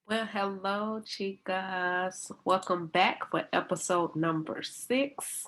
Well, hello, chicas. Welcome back for episode number 6.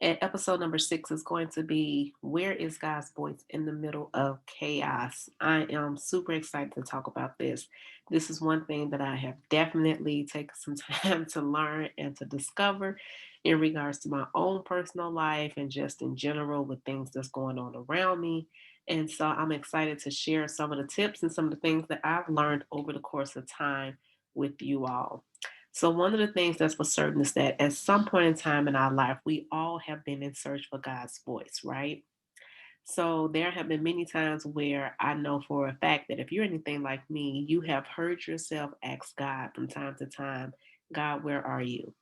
And episode number 6 is going to be Where is God's Voice in the Middle of Chaos? I am super excited to talk about this. This is one thing that I have definitely taken some time to learn and to discover in regards to my own personal life and just in general with things that's going on around me. And so I'm excited to share some of the tips and some of the things that I've learned over the course of time with you all. So, one of the things that's for certain is that at some point in time in our life, we all have been in search for God's voice, right? So, there have been many times where I know for a fact that if you're anything like me, you have heard yourself ask God from time to time, God, where are you?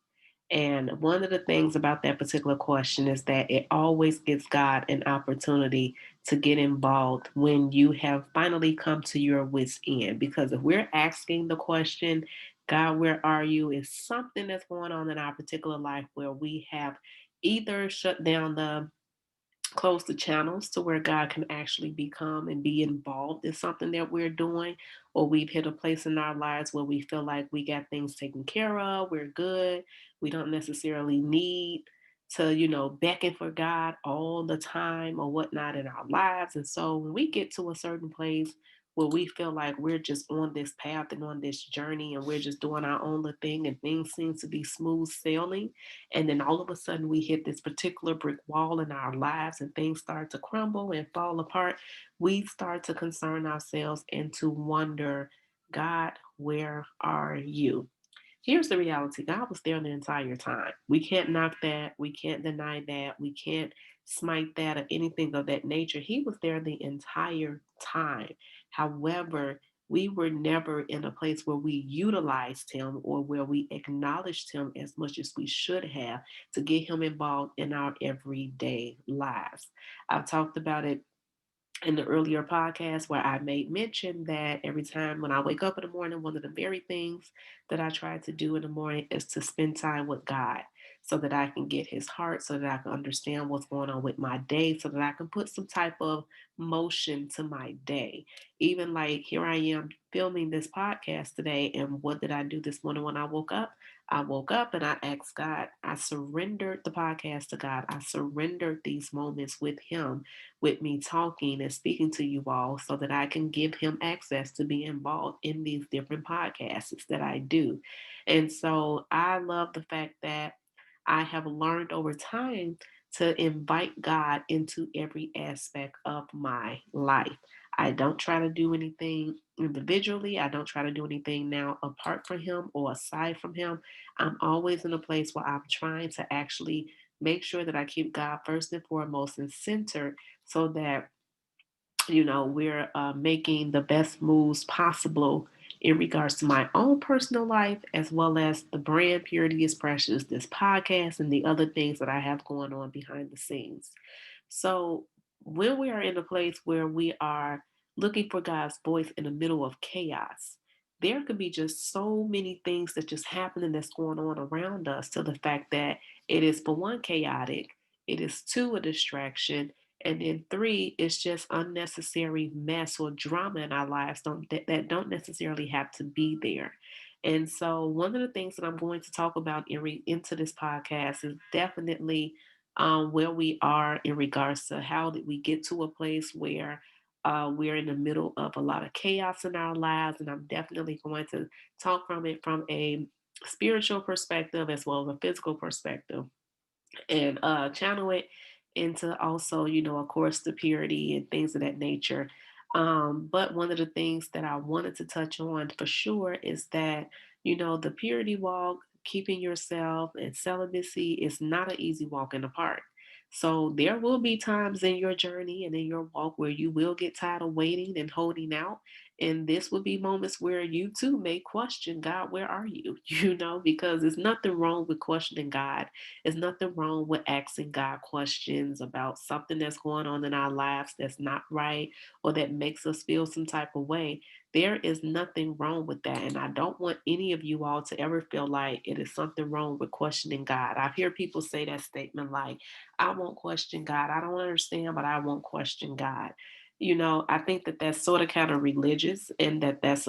And one of the things about that particular question is that it always gives God an opportunity to get involved when you have finally come to your wits' end. Because if we're asking the question, God, where are you? Is something that's going on in our particular life where we have either shut down the close the channels to where God can actually become and be involved in something that we're doing, or we've hit a place in our lives where we feel like we got things taken care of, we're good, we don't necessarily need to, beckon for God all the time or whatnot in our lives. And so when we get to a certain place where we feel like we're just on this path and on this journey and we're just doing our own little thing and things seem to be smooth sailing, and then all of a sudden we hit this particular brick wall in our lives and things start to crumble and fall apart. We start to concern ourselves and to wonder, God, where are you? Here's the reality: God was there the entire time. We can't knock that. We can't deny that. We can't smite that or anything of that nature. He was there the entire time. However, we were never in a place where we utilized him or where we acknowledged him as much as we should have to get him involved in our everyday lives. I've talked about it in the earlier podcast where I made mention that every time when I wake up in the morning, one of the very things that I try to do in the morning is to spend time with God so that I can get his heart, so that I can understand what's going on with my day, so that I can put some type of motion to my day. Even like here I am filming this podcast today, and what did I do this morning when I woke up? I woke up and I asked God, I surrendered the podcast to God. I surrendered these moments with him, with me talking and speaking to you all so that I can give him access to be involved in these different podcasts that I do. And so I love the fact that I have learned over time to invite God into every aspect of my life. I don't try to do anything individually. I don't try to do anything now apart from him or aside from him. I'm always in a place where I'm trying to actually make sure that I keep God first and foremost and center so that we're making the best moves possible in regards to my own personal life as well as the brand Purity is Precious, this podcast, and the other things that I have going on behind the scenes. So when we are in a place where we are looking for God's voice in the middle of chaos, there could be just so many things that just happening that's going on around us, to the fact that it is, for one, chaotic, it is two, a distraction, and then three, it's just unnecessary mess or drama in our lives that don't necessarily have to be there. And so one of the things that I'm going to talk about into this podcast is definitely where we are in regards to how did we get to a place where we're in the middle of a lot of chaos in our lives. And I'm definitely going to talk from it from a spiritual perspective as well as a physical perspective, and channel it into also, of course, the purity and things of that nature. But one of the things that I wanted to touch on for sure is that, the purity walk, keeping yourself and celibacy is not an easy walk in the park. So there will be times in your journey and in your walk where you will get tired of waiting and holding out. And this would be moments where you too may question, God, where are you? Because there's nothing wrong with questioning God. There's nothing wrong with asking God questions about something that's going on in our lives that's not right or that makes us feel some type of way. There is nothing wrong with that. And I don't want any of you all to ever feel like it is something wrong with questioning God. I've heard people say that statement like, I won't question God. I don't understand, but I won't question God. I think that that's sort of kind of religious, and that's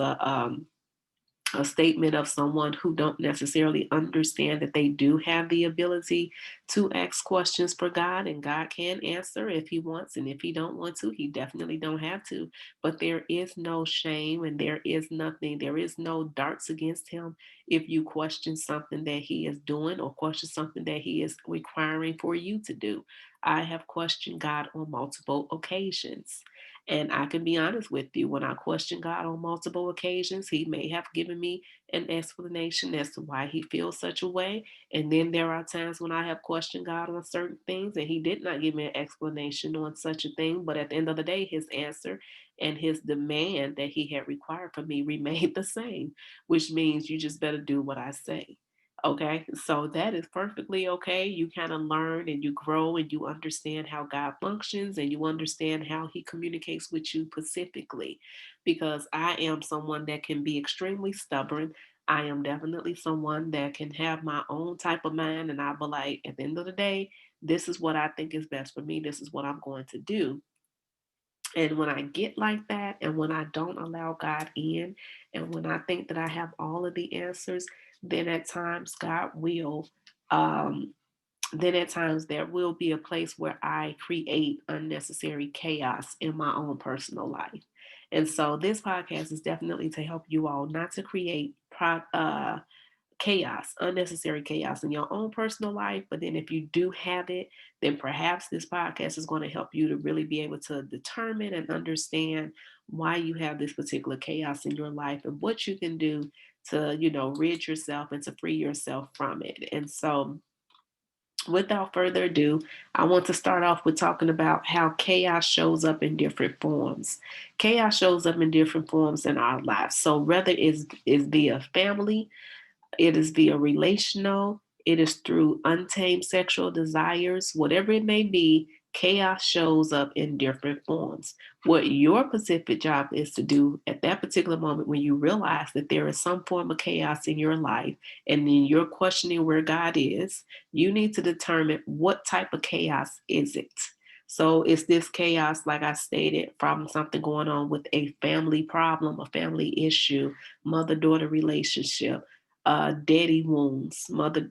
a statement of someone who don't necessarily understand that they do have the ability to ask questions for God, and God can answer if he wants, and if he don't want to, he definitely don't have to. But there is no shame, and there is no darts against him if you question something that he is doing, or question something that he is requiring for you to do. I have questioned God on multiple occasions. And I can be honest with you, when I question God on multiple occasions, He may have given me an explanation as to why He feels such a way. And then there are times when I have questioned God on certain things and He did not give me an explanation on such a thing. But at the end of the day, His answer and His demand that He had required from me remained the same, which means you just better do what I say. Okay, so that is perfectly okay. You kind of learn and you grow and you understand how God functions and you understand how He communicates with you specifically. Because I am someone that can be extremely stubborn. I am definitely someone that can have my own type of mind, and I'll be like, at the end of the day, this is what I think is best for me. This is what I'm going to do. And when I get like that, and when I don't allow God in, and when I think that I have all of the answers, then at times God will, um, then at times there will be a place where I create unnecessary chaos in my own personal life. And so this podcast is definitely to help you all not to create chaos, unnecessary chaos in your own personal life. But then if you do have it, then perhaps this podcast is going to help you to really be able to determine and understand why you have this particular chaos in your life and what you can do to, rid yourself and to free yourself from it. And so without further ado, I want to start off with talking about how chaos shows up in different forms. Chaos shows up in different forms in our lives. So whether it's via family, it is via relational, it is through untamed sexual desires, whatever it may be, chaos shows up in different forms. What your specific job is to do at that particular moment when you realize that there is some form of chaos in your life and then you're questioning where God is, you need to determine what type of chaos is it. So is this chaos, like I stated, from something going on with a family problem, a family issue, mother-daughter relationship, daddy wounds, mother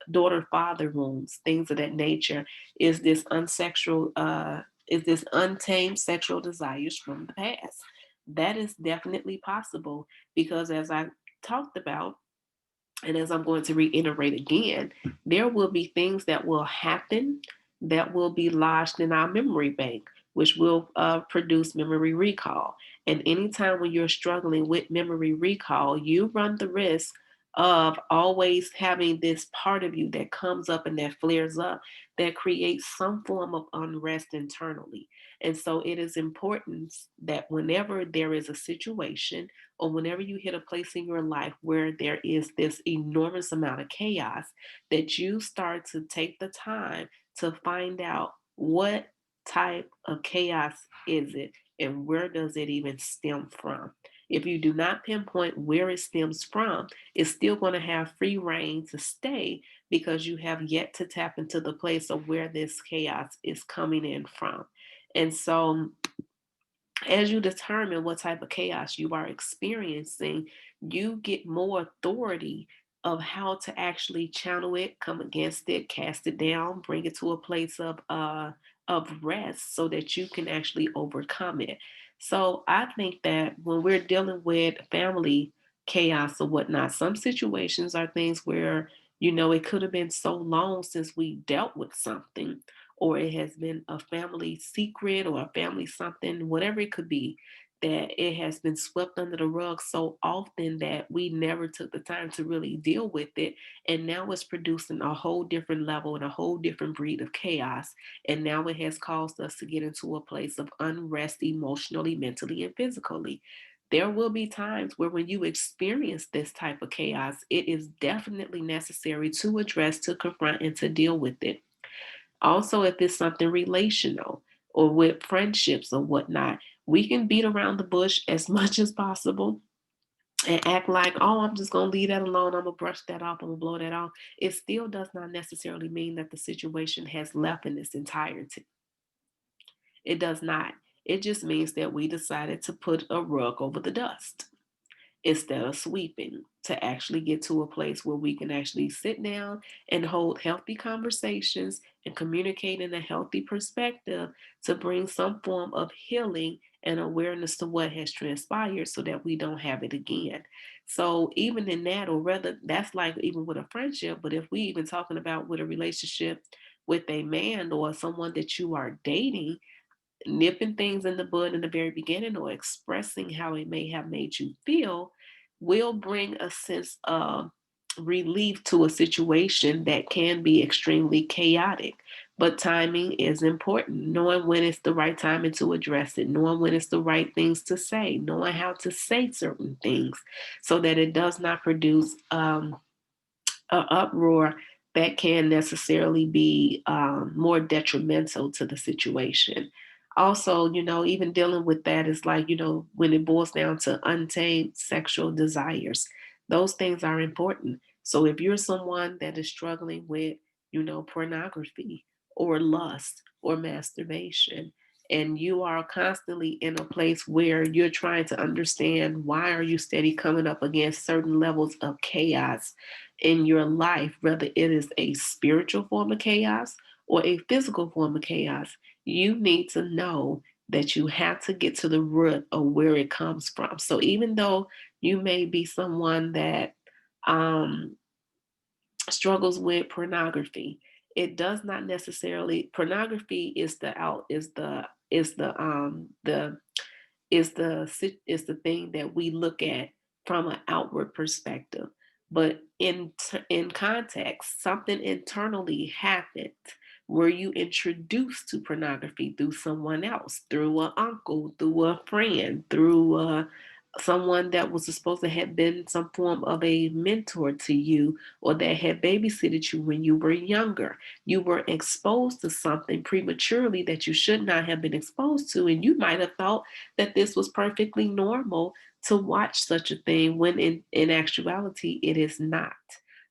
daughter father wounds, things of that nature? Is this unsexual? Is this untamed sexual desires from the past? That is definitely possible because, as I talked about, and as I'm going to reiterate again, there will be things that will happen that will be lodged in our memory bank, which will produce memory recall. And anytime when you're struggling with memory recall, you run the risk of always having this part of you that comes up and that flares up that creates some form of unrest internally. And so it is important that whenever there is a situation or whenever you hit a place in your life where there is this enormous amount of chaos, that you start to take the time to find out what type of chaos is it and where does it even stem from. If you do not pinpoint where it stems from, it's still going to have free reign to stay because you have yet to tap into the place of where this chaos is coming in from. And so as you determine what type of chaos you are experiencing, you get more authority of how to actually channel it, come against it, cast it down, bring it to a place of rest so that you can actually overcome it. So I think that when we're dealing with family chaos or whatnot, some situations are things where, it could have been so long since we dealt with something, or it has been a family secret or a family something, whatever it could be, that it has been swept under the rug so often that we never took the time to really deal with it. And now it's producing a whole different level and a whole different breed of chaos. And now it has caused us to get into a place of unrest emotionally, mentally, and physically. There will be times where when you experience this type of chaos, it is definitely necessary to address, to confront, and to deal with it. Also, if it's something relational or with friendships or whatnot, we can beat around the bush as much as possible and act like, oh, I'm just going to leave that alone. I'm going to brush that off. I'm going to blow that off. It still does not necessarily mean that the situation has left in its entirety. It does not. It just means that we decided to put a rug over the dust. instead of sweeping, to actually get to a place where we can actually sit down and hold healthy conversations and communicate in a healthy perspective to bring some form of healing and awareness to what has transpired so that we don't have it again. So even in that, or rather that's like even with a friendship, but if we even talking about with a relationship with a man or someone that you are dating, nipping things in the bud in the very beginning or expressing how it may have made you feel will bring a sense of relief to a situation that can be extremely chaotic. But timing is important. Knowing when it's the right timing to address it, knowing when it's the right things to say, knowing how to say certain things so that it does not produce uproar that can necessarily be more detrimental to the situation. Also, even dealing with that is like, when it boils down to untamed sexual desires, those things are important. So if you're someone that is struggling with, pornography or lust or masturbation, and you are constantly in a place where you're trying to understand why are you steady coming up against certain levels of chaos in your life, whether it is a spiritual form of chaos or a physical form of chaos, you need to know that you have to get to the root of where it comes from. So even though you may be someone that um, struggles with pornography, it does not necessarily pornography is the out is the thing that we look at from an outward perspective. But in context, something internally happened. Were you introduced to pornography through someone else, through an uncle, through a friend, through someone that was supposed to have been some form of a mentor to you, or that had babysitted you when you were younger? You were exposed to something prematurely that you should not have been exposed to, and you might have thought that this was perfectly normal to watch such a thing when in actuality it is not.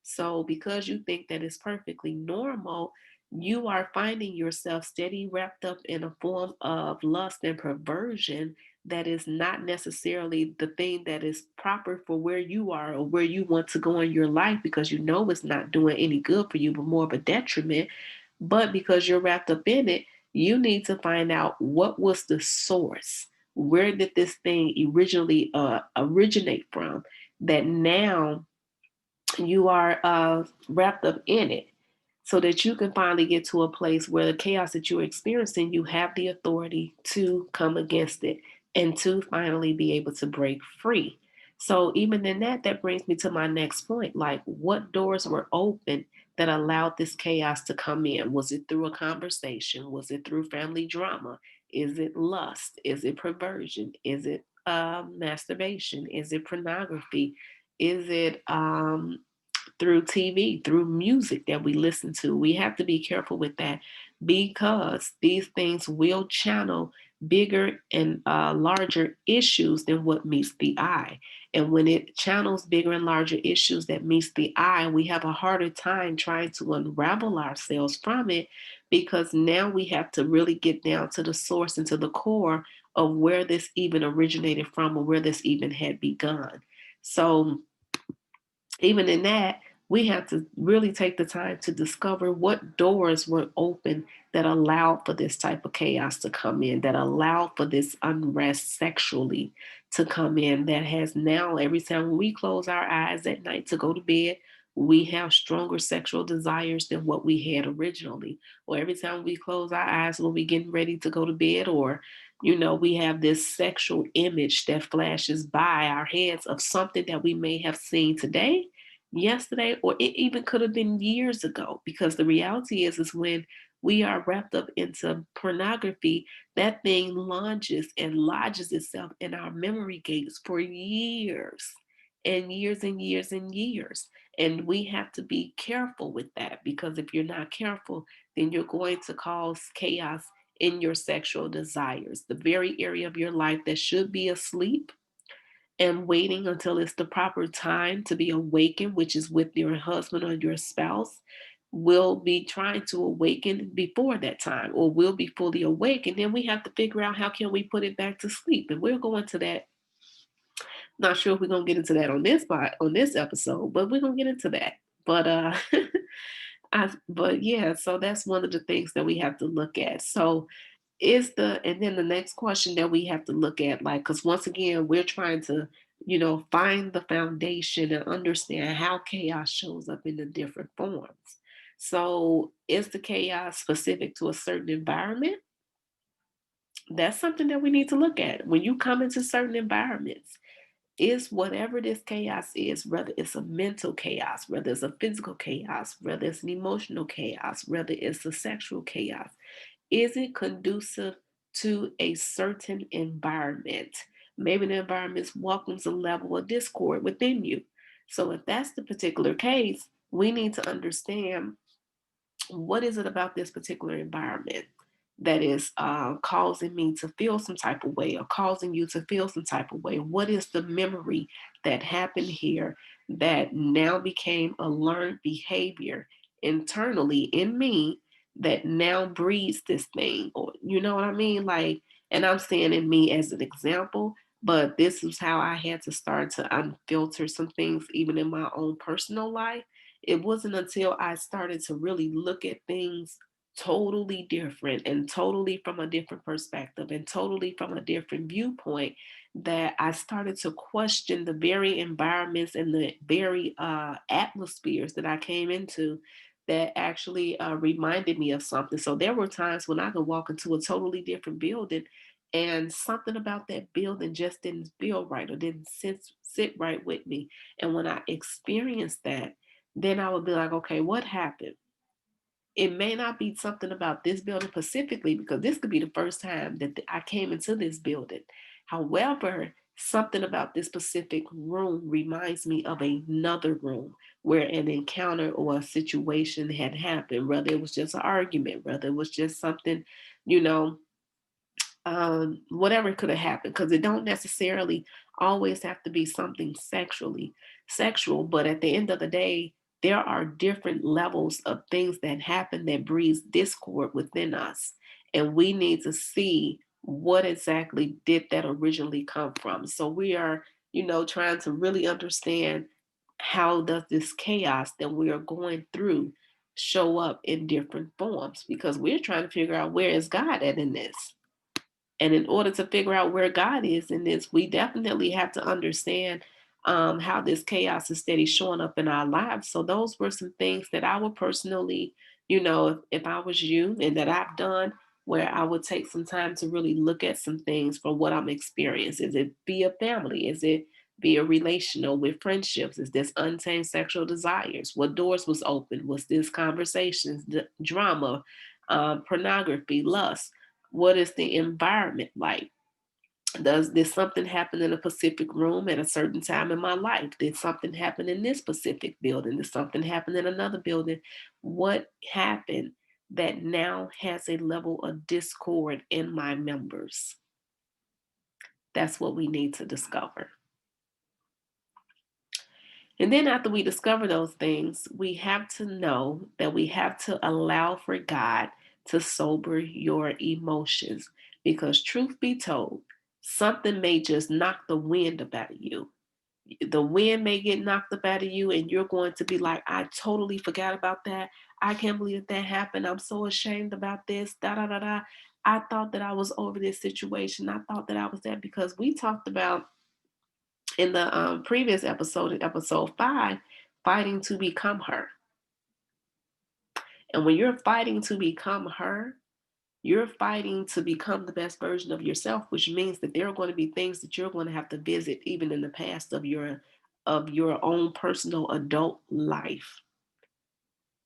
So because you think that it's perfectly normal, you are finding yourself steady wrapped up in a form of lust and perversion that is not necessarily the thing that is proper for where you are or where you want to go in your life, because you know it's not doing any good for you but more of a detriment. But because you're wrapped up in it, you need to find out what was the source. Where did this thing originally originate from? That now you are wrapped up in it, so that you can finally get to a place where the chaos that you're experiencing, you have the authority to come against it and to finally be able to break free. So even in that, that brings me to my next point. Like, what doors were open that allowed this chaos to come in? Was it through a conversation? Was it through family drama? Is it lust? Is it perversion? Is it masturbation? Is it pornography? Is it through TV, through music that we listen to? We have to be careful with that, because these things will channel bigger and larger issues than what meets the eye. And when it channels bigger and larger issues that meets the eye, we have a harder time trying to unravel ourselves from it, because now we have to really get down to the source and to the core of where this even originated from or where this even had begun. So even in that, we have to really take the time to discover what doors were open that allowed for this type of chaos to come in, that allowed for this unrest sexually to come in, that has now, every time we close our eyes at night to go to bed, we have stronger sexual desires than what we had originally. Or every time we close our eyes when we getting ready to go to bed, or we have this sexual image that flashes by our heads of something that we may have seen today, yesterday, or it even could have been years ago. Because the reality is when we are wrapped up into pornography, that thing lunges and lodges itself in our memory gates for years and years and years and years. And we have to be careful with that, because if you're not careful, then you're going to cause chaos in your sexual desires. The very area of your life that should be asleep and waiting until it's the proper time to be awakened, which is with your husband or your spouse, will be trying to awaken before that time, or will be fully awake. And then we have to figure out how can we put it back to sleep. And we'll go into that Not sure if we're gonna get into that on this part on this episode, but we're gonna get into that. But but yeah, so that's one of the things that we have to look at. So and then the next question that we have to look at, like, because once again, we're trying to, find the foundation and understand how chaos shows up in the different forms. So is the chaos specific to a certain environment? That's something that we need to look at. When you come into certain environments, is whatever this chaos is, whether it's a mental chaos, whether it's a physical chaos, whether it's an emotional chaos, whether it's a sexual chaos, is it conducive to a certain environment? Maybe the environment welcomes a level of discord within you. So if that's the particular case, we need to understand, what is it about this particular environment that is causing me to feel some type of way, or causing you to feel some type of way? What is the memory that happened here that now became a learned behavior internally in me that now breeds this thing? Or, you know what I mean? Like, and I'm saying in me as an example, but this is how I had to start to unfilter some things, even in my own personal life. It wasn't until I started to really look at things totally different and totally from a different perspective and totally from a different viewpoint that I started to question the very environments and the very atmospheres that I came into, that actually reminded me of something. So there were times when I could walk into a totally different building and something about that building just didn't feel right or didn't sit right with me. And when I experienced that, then I would be like, okay, what happened? It may not be something about this building specifically, because this could be the first time that I came into this building. However, something about this specific room reminds me of another room where an encounter or a situation had happened, whether it was just an argument, whether it was just something, you know, whatever could have happened, because it don't necessarily always have to be something sexual, but at the end of the day, there are different levels of things that happen that breeds discord within us, and we need to see what exactly did that originally come from. So we are, trying to really understand, how does this chaos that we are going through show up in different forms, because we're trying to figure out, where is God at in this? And in order to figure out where God is in this, we definitely have to understand how this chaos is steady showing up in our lives. So those were some things that I would personally, if I was you, and that I've done, where I would take some time to really look at some things for what I'm experiencing. Is it via family? Is it via relational with friendships? Is this untamed sexual desires? What doors was open? Was this conversations, drama, pornography, lust? What is the environment like? Did something happen in a specific room at a certain time in my life? Did something happen in this specific building? Did something happen in another building? What happened that now has a level of discord in my members? That's what we need to discover. And then after we discover those things, we have to know that we have to allow for God to sober your emotions. Because truth be told, something may just knock the wind up out of you. The wind may get knocked up out of you, and you're going to be like, I totally forgot about that. I can't believe that happened. I'm so ashamed about this. Da da da da. I thought that I was over this situation. I thought that I was that, because we talked about in the previous episode, in episode 5, fighting to become her. And when you're fighting to become her, you're fighting to become the best version of yourself, which means that there are going to be things that you're going to have to visit, even in the past of your own personal adult life.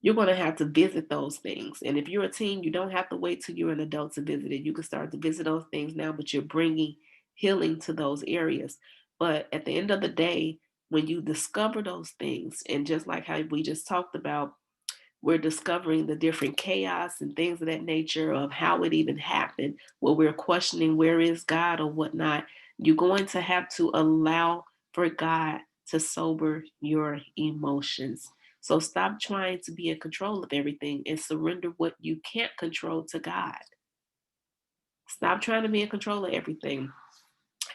You're going to have to visit those things. And if you're a teen, you don't have to wait till you're an adult to visit it. You can start to visit those things now, but you're bringing healing to those areas. But at the end of the day, when you discover those things, and just like how we just talked about, we're discovering the different chaos and things of that nature of how it even happened, where we're questioning, where is God or whatnot, you're going to have to allow for God to sober your emotions. So stop trying to be in control of everything and surrender what you can't control to God. Stop trying to be in control of everything.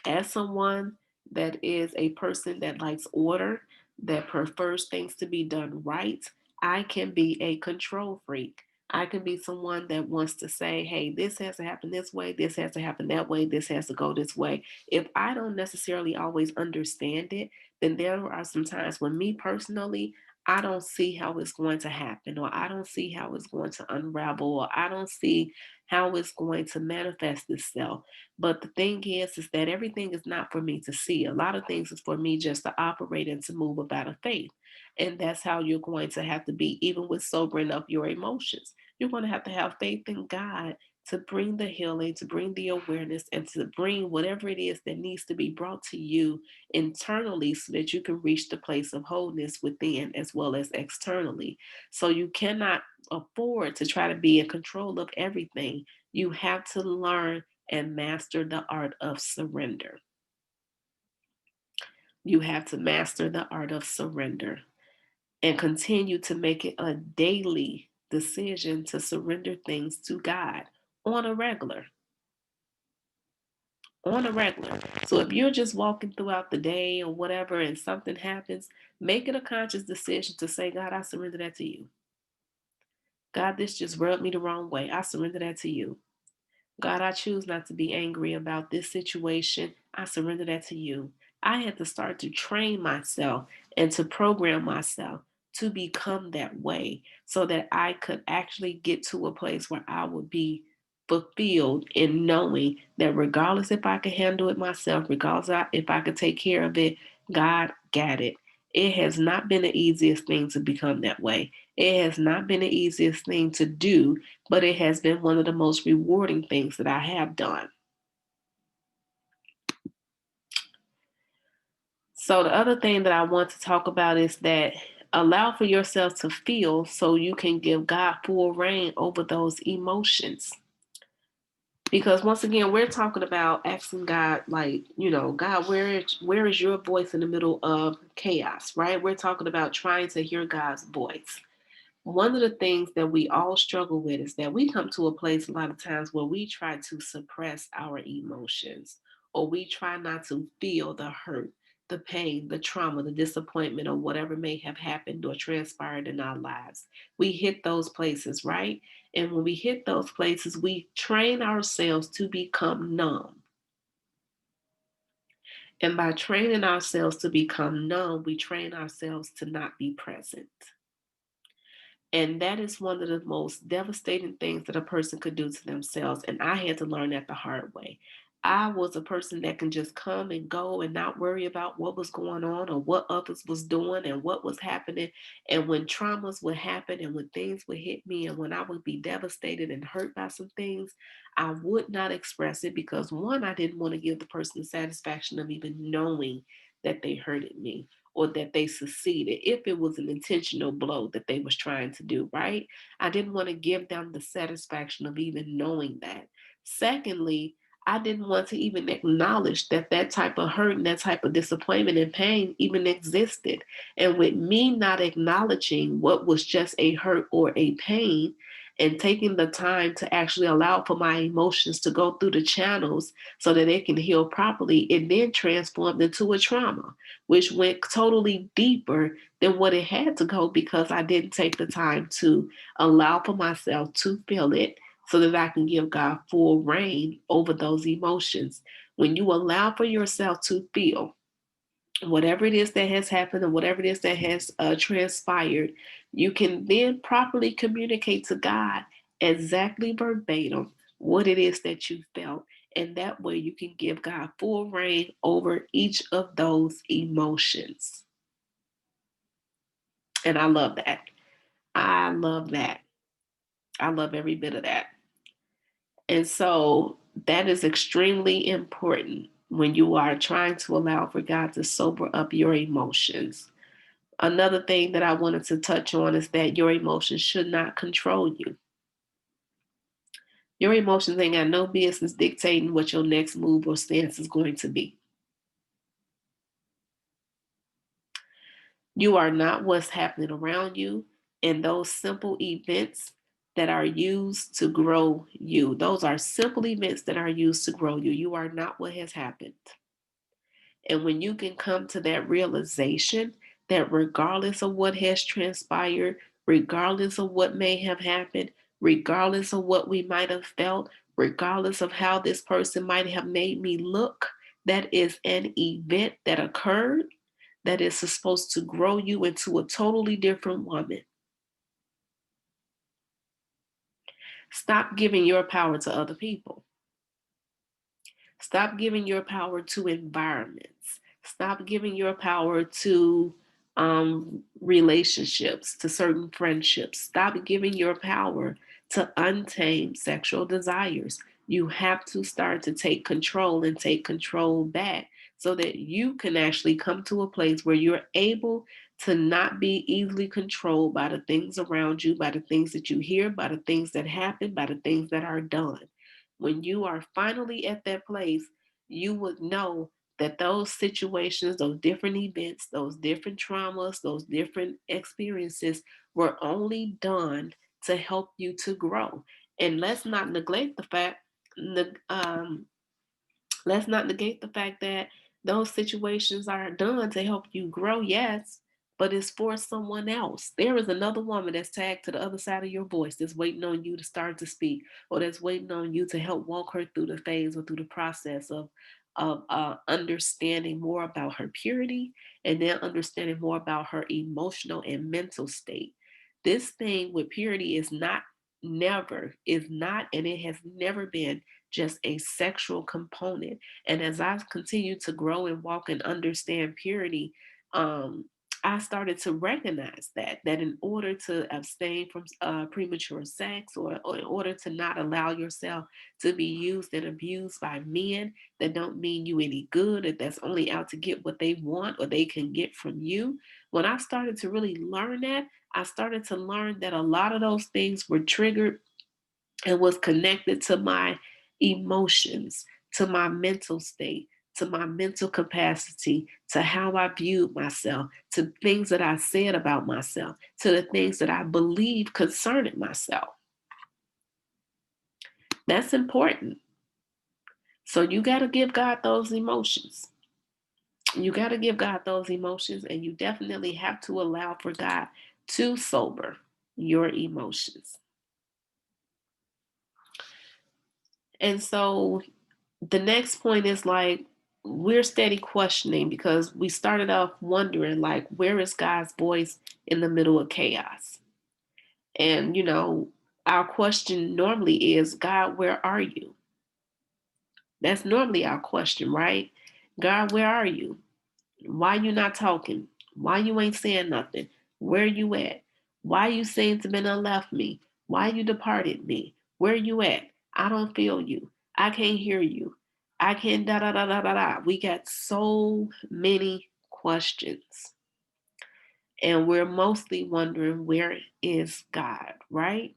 Ask someone, that is a person that likes order, that prefers things to be done right. I can be a control freak. I can be someone that wants to say, hey, this has to happen this way, this has to happen that way, this has to go this way. If I don't necessarily always understand it, then there are some times when me personally, I don't see how it's going to happen, or I don't see how it's going to unravel, or I don't see how it's going to manifest itself. But the thing is that everything is not for me to see. A lot of things is for me just to operate and to move about a faith. And that's how you're going to have to be, even with sobering up your emotions. You're going to have faith in God to bring the healing, to bring the awareness, and to bring whatever it is that needs to be brought to you internally so that you can reach the place of wholeness within as well as externally. So you cannot afford to try to be in control of everything. You have to learn and master the art of surrender. You have to master the art of surrender and continue to make it a daily decision to surrender things to God on a regular. On a regular. So if you're just walking throughout the day or whatever and something happens, make it a conscious decision to say, God, I surrender that to you. God, this just rubbed me the wrong way. I surrender that to you. God, I choose not to be angry about this situation. I surrender that to you. I had to start to train myself and to program myself to become that way so that I could actually get to a place where I would be fulfilled in knowing that regardless if I could handle it myself, regardless if I could take care of it, God got it. It has not been the easiest thing to become that way. It has not been the easiest thing to do, but it has been one of the most rewarding things that I have done. So, the other thing that I want to talk about is that allow for yourself to feel so you can give God full reign over those emotions. Because once again, we're talking about asking God, like, God, where is your voice in the middle of chaos, right? We're talking about trying to hear God's voice. One of the things that we all struggle with is that we come to a place a lot of times where we try to suppress our emotions, or we try not to feel the hurt, the pain, the trauma, the disappointment, or whatever may have happened or transpired in our lives. We hit those places, right? And when we hit those places, we train ourselves to become numb. And by training ourselves to become numb, we train ourselves to not be present. And that is one of the most devastating things that a person could do to themselves. And I had to learn that the hard way. I was a person that can just come and go and not worry about what was going on or what others was doing and what was happening. And when traumas would happen and when things would hit me and when I would be devastated and hurt by some things, I would not express it because one, I didn't want to give the person the satisfaction of even knowing that they hurted me or that they succeeded if it was an intentional blow that they was trying to do, right? I didn't want to give them the satisfaction of even knowing that. Secondly, I didn't want to even acknowledge that that type of hurt and that type of disappointment and pain even existed. And with me not acknowledging what was just a hurt or a pain and taking the time to actually allow for my emotions to go through the channels so that it can heal properly, it then transformed into a trauma, which went totally deeper than what it had to go because I didn't take the time to allow for myself to feel it so that I can give God full reign over those emotions. When you allow for yourself to feel whatever it is that has happened and whatever it is that has transpired, you can then properly communicate to God exactly verbatim what it is that you felt. And that way you can give God full reign over each of those emotions. And I love that. I love that. I love every bit of that. And so that is extremely important when you are trying to allow for God to sober up your emotions. Another thing that I wanted to touch on is that your emotions should not control you. Your emotions ain't got no business dictating what your next move or stance is going to be. You are not what's happening around you, and those simple events that are used to grow you. Those are simple events that are used to grow you. You are not what has happened. And when you can come to that realization that regardless of what has transpired, regardless of what may have happened, regardless of what we might have felt, regardless of how this person might have made me look, that is an event that occurred that is supposed to grow you into a totally different woman. Stop giving your power to other people. Stop giving your power to environments. Stop giving your power to relationships, to certain friendships. Stop giving your power to untamed sexual desires. You have to start to take control and take control back so that you can actually come to a place where you're able to not be easily controlled by the things around you, by the things that you hear, by the things that happen, by the things that are done. When you are finally at that place, you would know that those situations, those different events, those different traumas, those different experiences were only done to help you to grow. And let's not negate the fact that those situations are done to help you grow, yes, but it's for someone else. There is another woman that's tagged to the other side of your voice that's waiting on you to start to speak, or that's waiting on you to help walk her through the phase or through the process of understanding more about her purity and then understanding more about her emotional and mental state. This thing with purity is not, and it has never been just a sexual component. And as I continue to grow and walk and understand purity, I started to recognize that in order to abstain from premature sex, or in order to not allow yourself to be used and abused by men that don't mean you any good, and that's only out to get what they want or they can get from you. When I started to really learn that, I started to learn that a lot of those things were triggered and was connected to my emotions, to my mental state, to my mental capacity, to how I viewed myself, to things that I said about myself, to the things that I believed concerning myself. That's important. So you got to give God those emotions. You got to give God those emotions, and you definitely have to allow for God to sober your emotions. And so the next point is like, we're steady questioning because we started off wondering, like, where is God's voice in the middle of chaos? And our question normally is, God, where are you? That's normally our question, right? God, where are you? Why you not talking? Why you ain't saying nothing? Where you at? Why you seem to been left me? Why you departed me? Where you at? I don't feel you. I can't hear you. I can't da da da da da da. We got so many questions. And we're mostly wondering, where is God, right?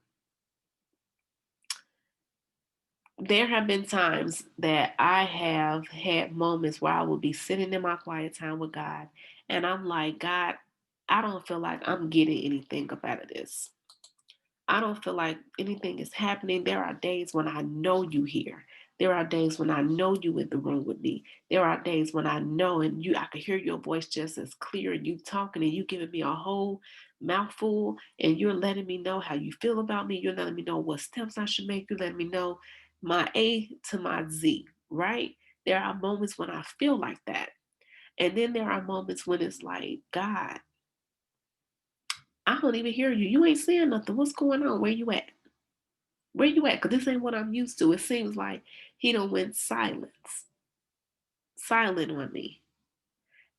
There have been times that I have had moments where I will be sitting in my quiet time with God, and I'm like, God, I don't feel like I'm getting anything up out of this. I don't feel like anything is happening. There are days when I know you here. There are days when I know you in the room with me. There are days when I know and I can hear your voice just as clear, and you talking and you giving me a whole mouthful, and you're letting me know how you feel about me. You're letting me know what steps I should make. You're letting me know my A to my Z, right? There are moments when I feel like that. And then there are moments when it's like, God, I don't even hear you. You ain't saying nothing. What's going on? Where you at? Where you at? Because this ain't what I'm used to. It seems like he done went silent on me.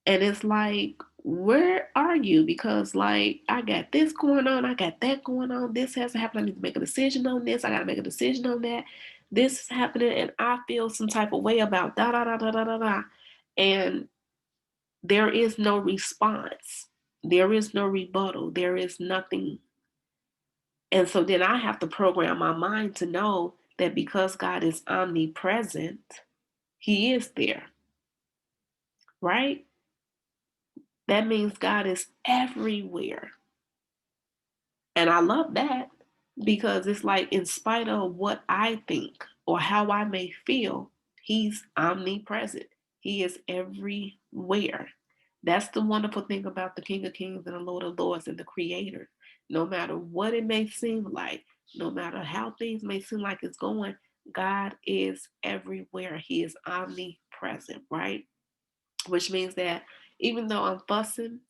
And it's like, where are you? Because like I got this going on, I got that going on, this has to happen. I need to make a decision on this, I gotta make a decision on that. This is happening, and I feel some type of way about da da da da da da da. And there is no response. There is no rebuttal. There is nothing. And so then I have to program my mind to know that because God is omnipresent, He is there, right? That means God is everywhere. And I love that because it's like, in spite of what I think or how I may feel, He's omnipresent. He is everywhere. That's the wonderful thing about the King of Kings and the Lord of Lords and the Creator. No matter what it may seem like, no matter how things may seem like it's going, God is everywhere. He is omnipresent, right? Which means that even though I'm fussing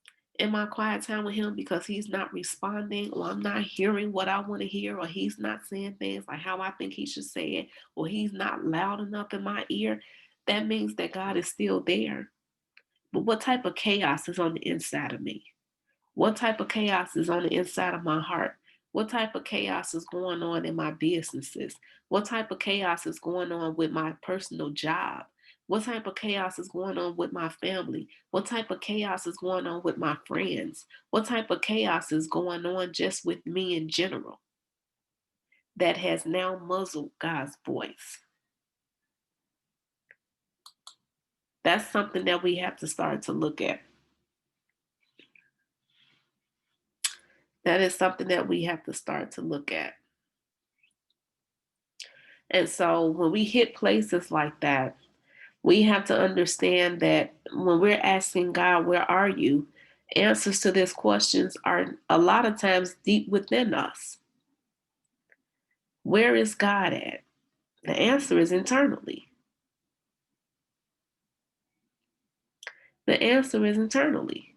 in my quiet time with him because he's not responding, or I'm not hearing what I want to hear, or he's not saying things like how I think he should say it, or he's not loud enough in my ear, that means that God is still there. But what type of chaos is on the inside of me? What type of chaos is on the inside of my heart? What type of chaos is going on in my businesses? What type of chaos is going on with my personal job? What type of chaos is going on with my family? What type of chaos is going on with my friends? What type of chaos is going on just with me in general that has now muzzled God's voice? That's something that we have to start to look at. That is something that we have to start to look at. And so when we hit places like that, we have to understand that when we're asking God, where are you? Answers to these questions are a lot of times deep within us. Where is God at? The answer is internally. The answer is internally.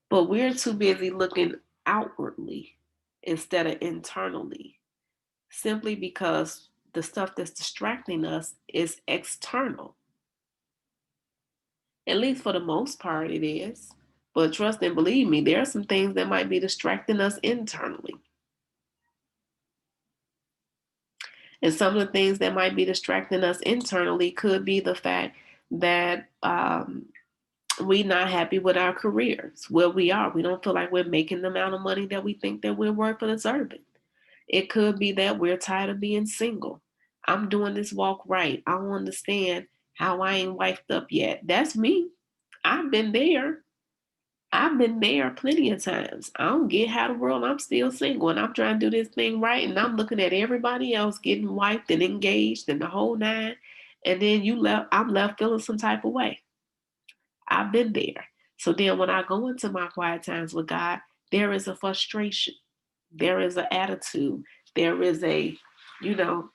But we're too busy looking outwardly instead of internally, simply because the stuff that's distracting us is external. At least for the most part, it is. But trust and believe me, there are some things that might be distracting us internally. And some of the things that might be distracting us internally could be the fact that we're not happy with our careers, where we are. We don't feel like we're making the amount of money that we think that we're worth or deserving. It could be that we're tired of being single. I'm doing this walk right. I don't understand how I ain't wifed up yet. That's me. I've been there. I've been there plenty of times. I don't get how the world I'm still single and I'm trying to do this thing right, and I'm looking at everybody else getting wiped and engaged and the whole nine, and then I'm left feeling some type of way. I've been there. So then when I go into my quiet times with God, there is a frustration. There is an attitude. There is a, you know,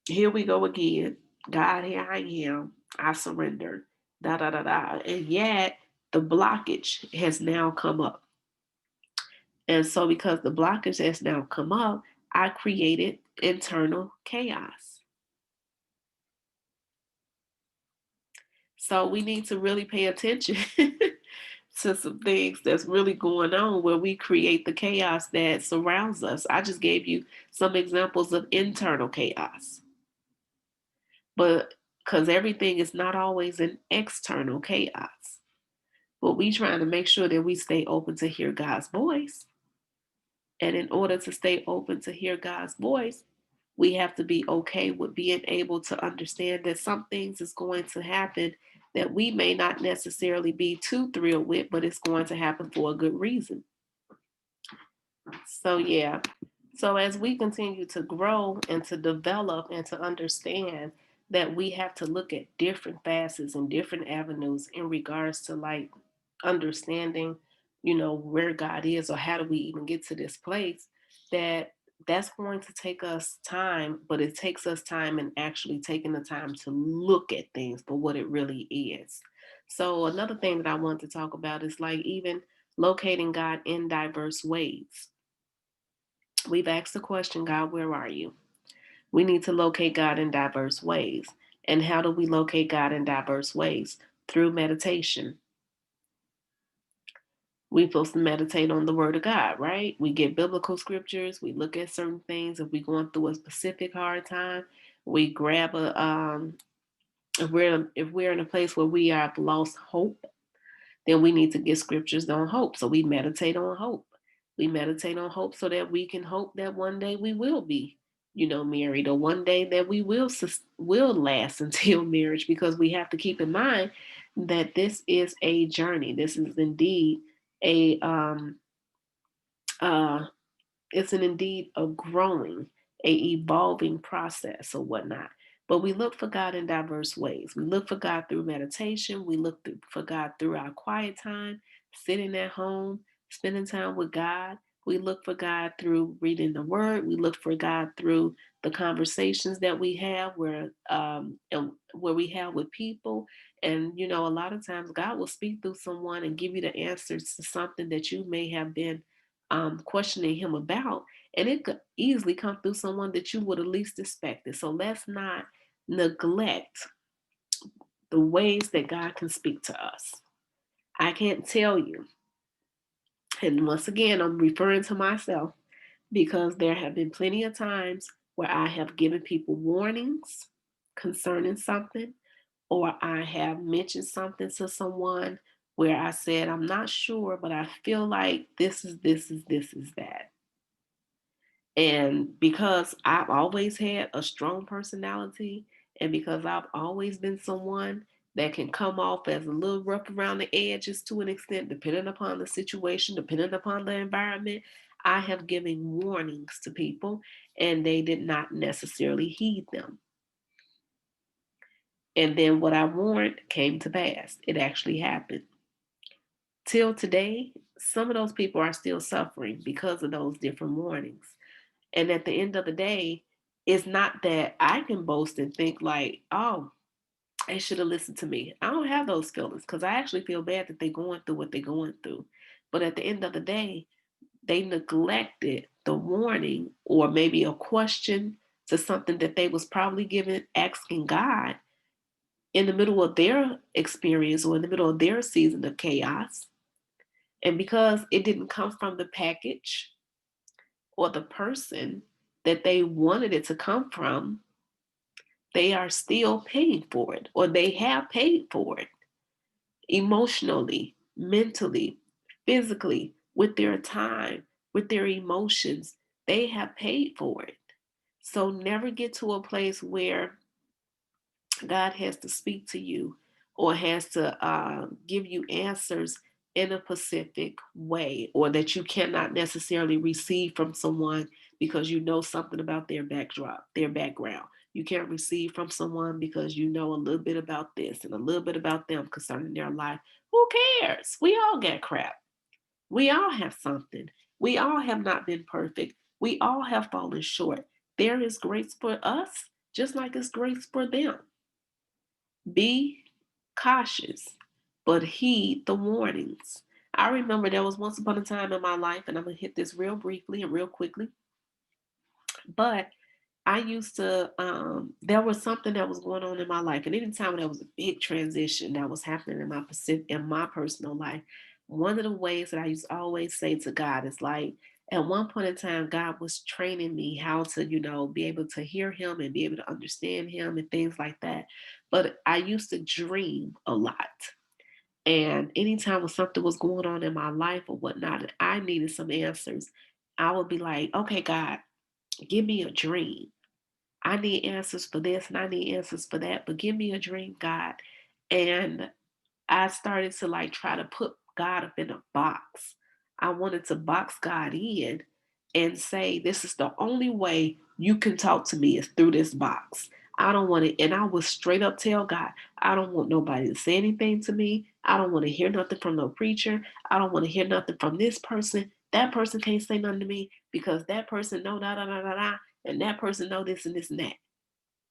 here we go again. God, here I am. I surrender. Da da da da. And yet the blockage has now come up. And so, because the blockage has now come up, I created internal chaos. So, we need to really pay attention to some things that's really going on where we create the chaos that surrounds us. I just gave you some examples of internal chaos, but because everything is not always an external chaos. But we trying to make sure that we stay open to hear God's voice. And in order to stay open to hear God's voice, we have to be okay with being able to understand that some things is going to happen that we may not necessarily be too thrilled with, but it's going to happen for a good reason. So, yeah. So, as we continue to grow and to develop and to understand that we have to look at different facets and different avenues in regards to like understanding, where God is or how do we even get to this place, that's going to take us time, but it takes us time and actually taking the time to look at things for what it really is. So, another thing that I want to talk about is like even locating God in diverse ways. We've asked the question, God, where are you? We need to locate God in diverse ways. And how do we locate God in diverse ways? Through meditation. We're supposed to meditate on the word of God, right? We get biblical scriptures, we look at certain things. If we're going through a specific hard time, we grab if we're in a place where we have lost hope, then we need to get scriptures on hope. So we meditate on hope. We meditate on hope so that we can hope that one day we will be, married, or one day that we will last until marriage, because we have to keep in mind that this is a journey. This is indeed a uh it's an indeed a growing, a evolving process or whatnot. But we look for God in diverse ways. We look for God through meditation. We look for God through our quiet time, sitting at home, spending time with God. We look for God through reading the Word. We look for God through the conversations that we have, where we have with people. And a lot of times God will speak through someone and give you the answers to something that you may have been questioning Him about, and it could easily come through someone that you would have least expected. So let's not neglect the ways that God can speak to us. I can't tell you. And once again, I'm referring to myself because there have been plenty of times where I have given people warnings concerning something, or I have mentioned something to someone where I said, I'm not sure, but I feel like this is that. And because I've always had a strong personality, and because I've always been someone that can come off as a little rough around the edges to an extent, depending upon the situation, depending upon the environment, I have given warnings to people and they did not necessarily heed them. And then what I warned came to pass. It actually happened. Till today, some of those people are still suffering because of those different warnings. And at the end of the day, it's not that I can boast and think like, oh, they should have listened to me. I don't have those feelings because I actually feel bad that they're going through what they're going through. But at the end of the day, they neglected the warning or maybe a question to something that they was probably given, asking God in the middle of their experience or in the middle of their season of chaos. And because it didn't come from the package or the person that they wanted it to come from, they are still paying for it, or they have paid for it emotionally, mentally, physically, with their time, with their emotions. They have paid for it. So never get to a place where God has to speak to you or has to give you answers in a specific way, or that you cannot necessarily receive from someone because you know something about their backdrop, their background. You can't receive from someone because you know a little bit about this and a little bit about them concerning their life. Who cares? We all get crap. We all have something. We all have not been perfect. We all have fallen short. There is grace for us, just like it's grace for them. Be cautious, but heed the warnings. I remember there was once upon a time in my life, and I'm going to hit this real briefly and real quickly, but I used to, there was something that was going on in my life. And anytime there was a big transition that was happening in my personal life, one of the ways that I used to always say to God is like, at one point in time, God was training me how to, be able to hear Him and be able to understand Him and things like that. But I used to dream a lot. And anytime when something was going on in my life or whatnot, and I needed some answers, I would be like, okay, God, give me a dream. I need answers for this and I need answers for that, but give me a dream, God. And I started to like try to put God up in a box. I wanted to box God in and say, this is the only way you can talk to me is through this box. I don't want to, and I would straight up tell God, I don't want nobody to say anything to me. I don't want to hear nothing from no preacher. I don't want to hear nothing from this person. That person can't say nothing to me because that person know da da da da da, and that person know this and this and that.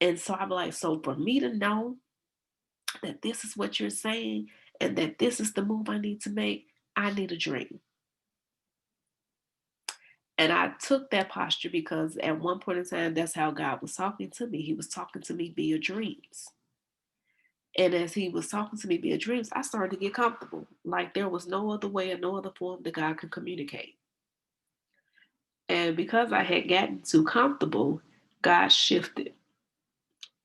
And so I'm like, so for me to know that this is what you're saying and that this is the move I need to make, I need a dream. And I took that posture because at one point in time, that's how God was talking to me. He was talking to me via dreams. And as He was talking to me via dreams, I started to get comfortable. Like there was no other way or no other form that God could communicate. And because I had gotten too comfortable, God shifted.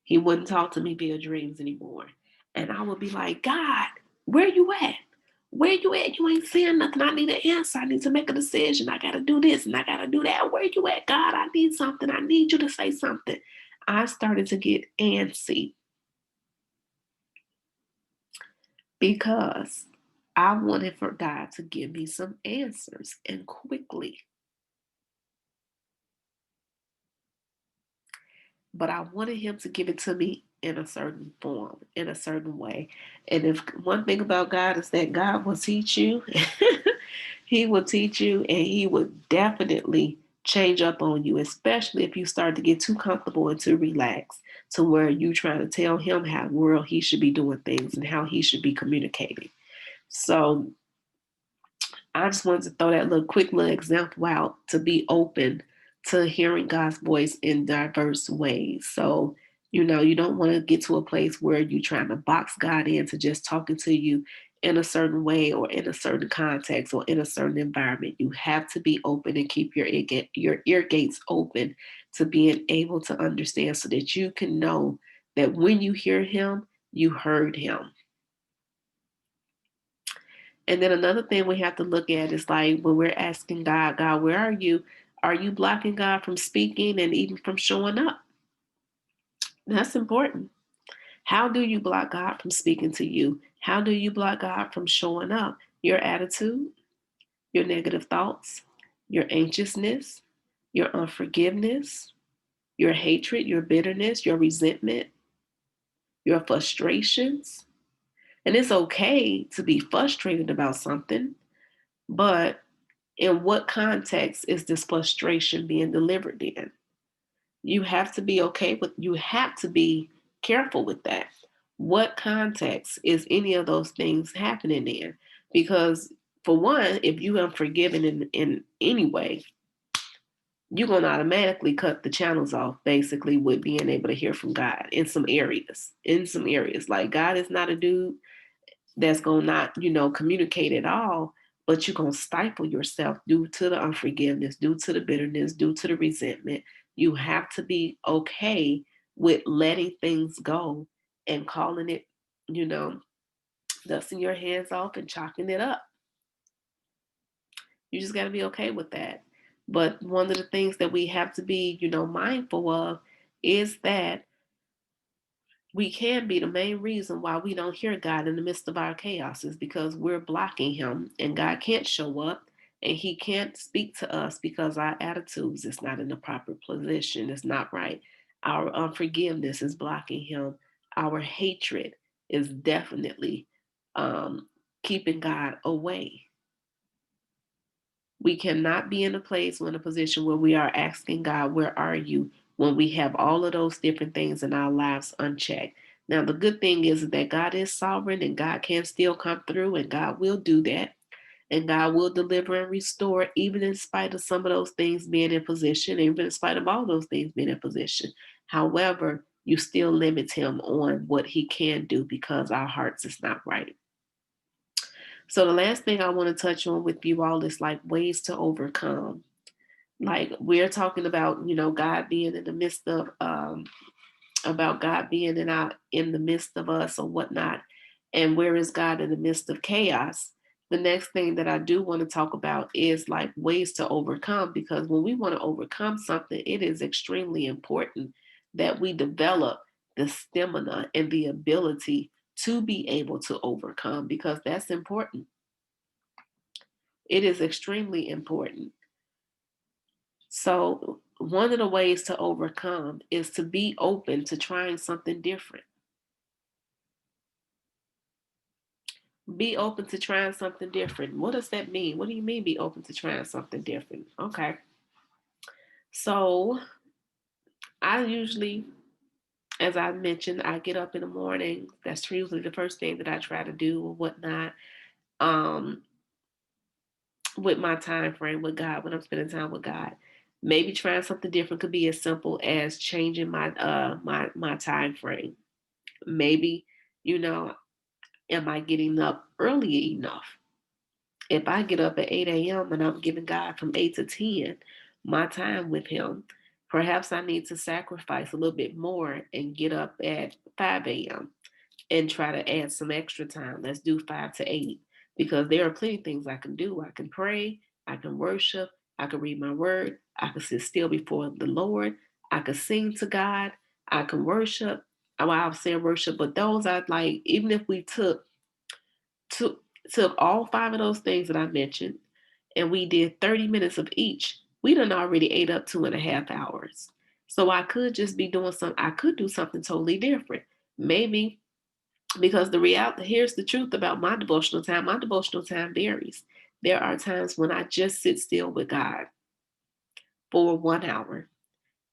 He wouldn't talk to me via dreams anymore. And I would be like, God, where you at? Where you at? You ain't saying nothing. I need an answer. I need to make a decision. I got to do this and I got to do that. Where you at, God? I need something. I need you to say something. I started to get antsy because I wanted for God to give me some answers and quickly. but I wanted him to give it to me in a certain form, in a certain way. And if one thing about God is that God will teach you, he will teach you, and he will definitely change up on you, especially if you start to get too comfortable and too relaxed to where you trying to tell him how world he should be doing things and how he should be communicating. So I just wanted to throw that little example out to be open to hearing God's voice in diverse ways. So, you don't want to get to a place where you're trying to box God into just talking to you in a certain way or in a certain context or in a certain environment. You have to be open and keep your ear gates open to being able to understand so that you can know that when you hear him, you heard him. And then another thing we have to look at is like when we're asking God, God, where are you? Are you blocking God from speaking and even from showing up? That's important. How do you block God from speaking to you? How do you block God from showing up? Your attitude, your negative thoughts, your anxiousness, your unforgiveness, your hatred, your bitterness, your resentment, your frustrations. And it's okay to be frustrated about something, but in what context is this frustration being delivered in? You have to be careful with that. What context is any of those things happening in? Because for one, if you unforgiven in any way, you're gonna automatically cut the channels off basically with being able to hear from God in some areas. In some areas. Like God is not a dude that's going to not, communicate at all, but you're going to stifle yourself due to the unforgiveness, due to the bitterness, due to the resentment. You have to be okay with letting things go and calling it, you know, dusting your hands off and chalking it up. You just got to be okay with that. But one of the things that we have to be, mindful of is that we can be the main reason why we don't hear God in the midst of our chaos is because we're blocking him and God can't show up and he can't speak to us because our attitudes is not in the proper position. It's not right. Our unforgiveness is blocking him. Our hatred is definitely keeping God away. We cannot be in a place or in a position where we are asking God, where are you? When we have all of those different things in our lives unchecked. Now, the good thing is that God is sovereign and God can still come through and God will do that. And God will deliver and restore, even in spite of some of those things being in position, even in spite of all those things being in position. However, you still limit him on what he can do because our hearts is not right. So the last thing I want to touch on with you all is like ways to overcome. Like we're talking about, God being in the midst of about God being in the midst of us or whatnot. And where is God in the midst of chaos? The next thing that I do want to talk about is like ways to overcome, because when we want to overcome something, it is extremely important that we develop the stamina and the ability to be able to overcome, because that's important. It is extremely important. So, one of the ways to overcome is to be open to trying something different. Be open to trying something different. What does that mean? What do you mean be open to trying something different? Okay. So, I usually, as I mentioned, I get up in the morning. That's usually the first thing that I try to do or whatnot. Um, with my time frame with God, when I'm spending time with God. Maybe trying something different could be as simple as changing my time frame. Maybe, you know, am I getting up early enough? If I get up at 8 a.m. and I'm giving God from 8 to 10, my time with Him, perhaps I need to sacrifice a little bit more and get up at 5 a.m. and try to add some extra time. Let's do 5 to 8, because there are plenty of things I can do. I can pray, I can worship, I can read my word, I can sit still before the Lord, I can sing to God, I can worship. Well, I'll say worship, but those are like, even if we took took all five of those things that I mentioned and we did 30 minutes of each, we done already ate up 2.5 hours. So I could just be doing I could do something totally different. Maybe because the reality, here's the truth about my devotional time. My devotional time varies. There are times when I just sit still with God for 1 hour,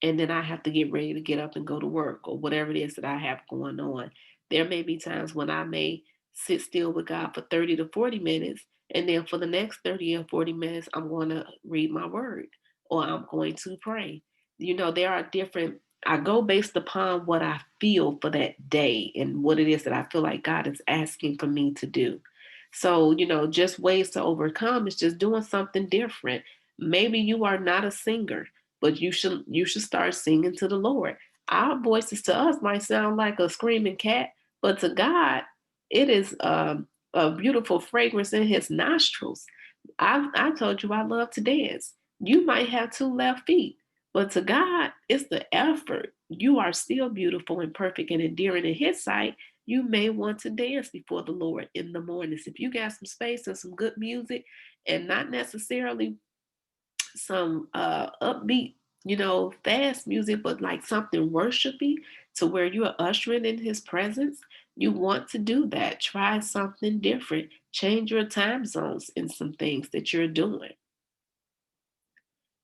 and then I have to get ready to get up and go to work or whatever it is that I have going on. There may be times when I may sit still with God for 30 to 40 minutes, and then for the next 30 or 40 minutes, I'm going to read my word or I'm going to pray. There are different, I go based upon what I feel for that day and what it is that I feel like God is asking for me to do. So, just ways to overcome is just doing something different. Maybe you are not a singer, but you should start singing to the Lord. Our voices to us might sound like a screaming cat, but to God, it is a beautiful fragrance in His nostrils. I told you I love to dance. You might have two left feet, but to God, it's the effort. You are still beautiful and perfect and endearing in His sight. You may want to dance before the Lord in the mornings. If you got some space and some good music, and not necessarily some upbeat, fast music, but like something worshipy to where you are ushering in His presence, you want to do that. Try something different. Change your time zones in some things that you're doing.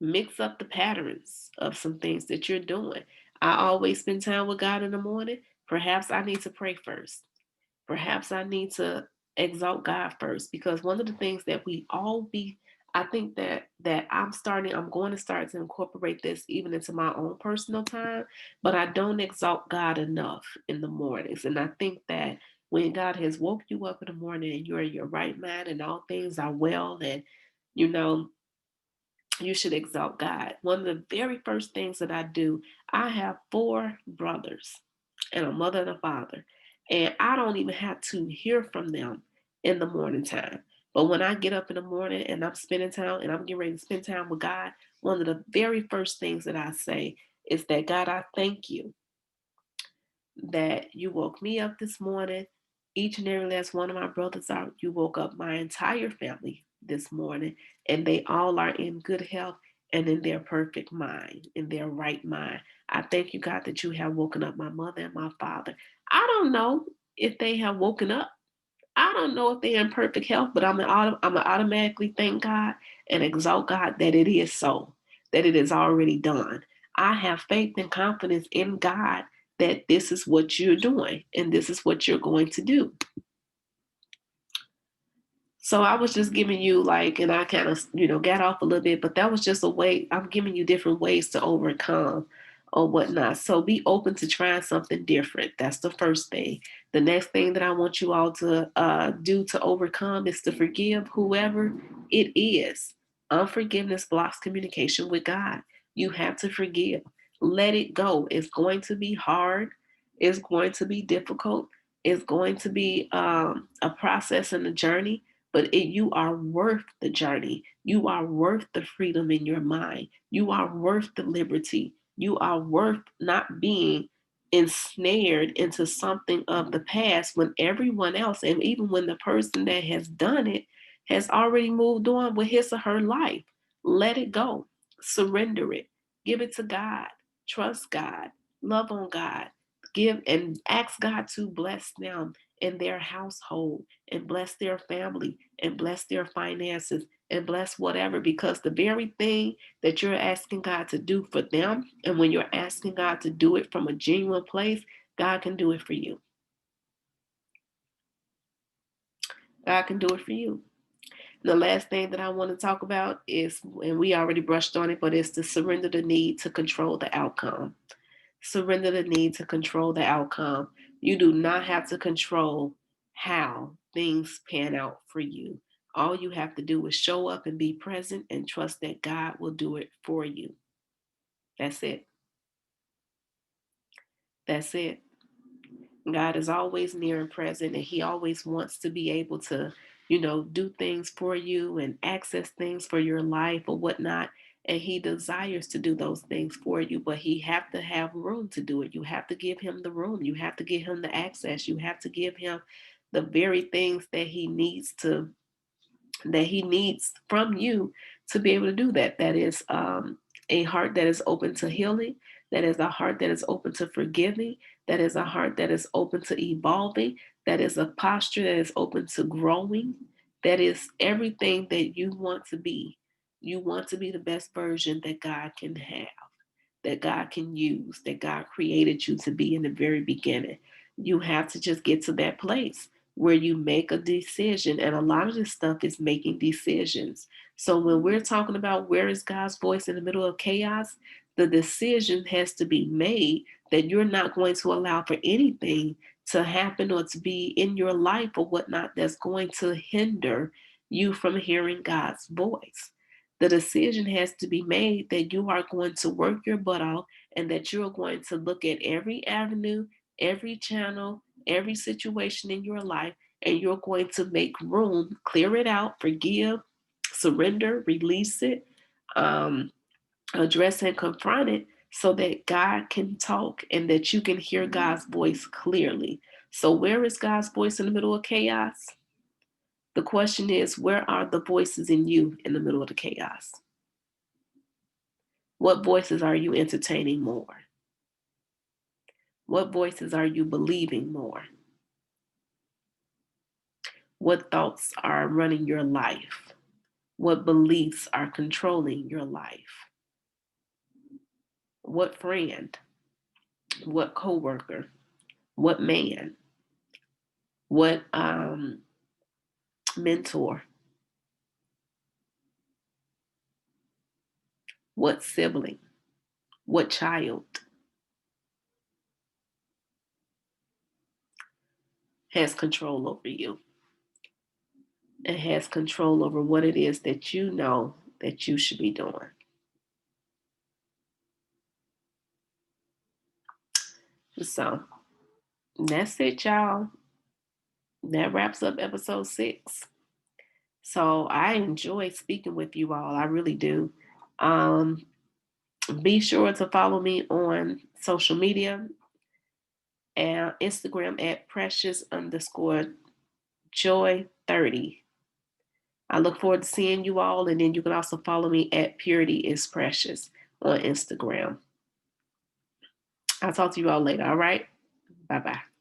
Mix up the patterns of some things that you're doing. I always spend time with God in the morning. Perhaps I need to pray first. Perhaps I need to exalt God first, because one of the things that we all be, I think that I'm going to start to incorporate this even into my own personal time, but I don't exalt God enough in the mornings. And I think that when God has woke you up in the morning and you're in your right mind and all things are well, and you know you should exalt God. One of the very first things that I do, I have four brothers and a mother and a father, and I don't even have to hear from them in the morning time. But when I get up in the morning and I'm spending time and I'm getting ready to spend time with God, one of the very first things that I say is that, God, I thank you that you woke me up this morning. Each and every last one of my brothers are, you woke up my entire family this morning, and they all are in good health and in their perfect mind, in their right mind. I thank you, God, that you have woken up my mother and my father. I don't know if they have woken up. I don't know if they're in perfect health, but I'm automatically thank God and exalt God that it is so, that it is already done. I have faith and confidence in God that this is what you're doing and this is what you're going to do. So I was just giving you like, and I kind of, got off a little bit, but that was just a way. I'm giving you different ways to overcome or whatnot. So be open to trying something different. That's the first thing. The next thing that I want you all to do to overcome is to forgive whoever it is. Unforgiveness blocks communication with God. You have to forgive. Let it go. It's going to be hard. It's going to be difficult. It's going to be a process and a journey, but you are worth the journey. You are worth the freedom in your mind. You are worth the liberty. You are worth not being ensnared into something of the past when everyone else, and even when the person that has done it has already moved on with his or her life. Let it go. Surrender it. Give it to God. Trust God. Love on God. Give and ask God to bless them in their household and bless their family and bless their finances and bless whatever, because the very thing that you're asking God to do for them, and when you're asking God to do it from a genuine place, God can do it for you. God can do it for you. The last thing that I want to talk about is, and we already brushed on it, but it's to surrender the need to control the outcome. Surrender the need to control the outcome. You do not have to control how things pan out for you. All you have to do is show up and be present and trust that God will do it for you. That's it. That's it. God is always near and present, and He always wants to be able to, do things for you and access things for your life or whatnot. And He desires to do those things for you, but He have to have room to do it. You have to give Him the room. You have to give Him the access. You have to give Him the very things that He needs from you to be able to do that. That is a heart that is open to healing. That is a heart that is open to forgiving. That is a heart that is open to evolving. That is a posture that is open to growing. That is everything that you want to be. You want to be the best version that God can have, that God can use, that God created you to be in the very beginning. You have to just get to that place where you make a decision. And a lot of this stuff is making decisions. So when we're talking about where is God's voice in the middle of chaos, the decision has to be made that you're not going to allow for anything to happen or to be in your life or whatnot that's going to hinder you from hearing God's voice. The decision has to be made that you are going to work your butt off and that you're going to look at every avenue, every channel, every situation in your life, and you're going to make room, clear it out, forgive, surrender, release it, um, address and confront it so that God can talk and that you can hear God's voice clearly. So, where is God's voice in the middle of chaos? The question is, where are the voices in you in the middle of the chaos? What voices are you entertaining more? What voices are you believing more? What thoughts are running your life? What beliefs are controlling your life? What friend? What coworker? What man? What mentor? What sibling? What child has control over you and has control over what it is that you know that you should be doing? So that's it, y'all. That wraps up episode 6. So I enjoy speaking with you all. I really do. Um, be sure to follow me on social media and Instagram at precious underscore joy 30. I look forward to seeing you all. And then you can also follow me at purity is precious on Instagram. I'll talk to you all later. All right. Bye bye.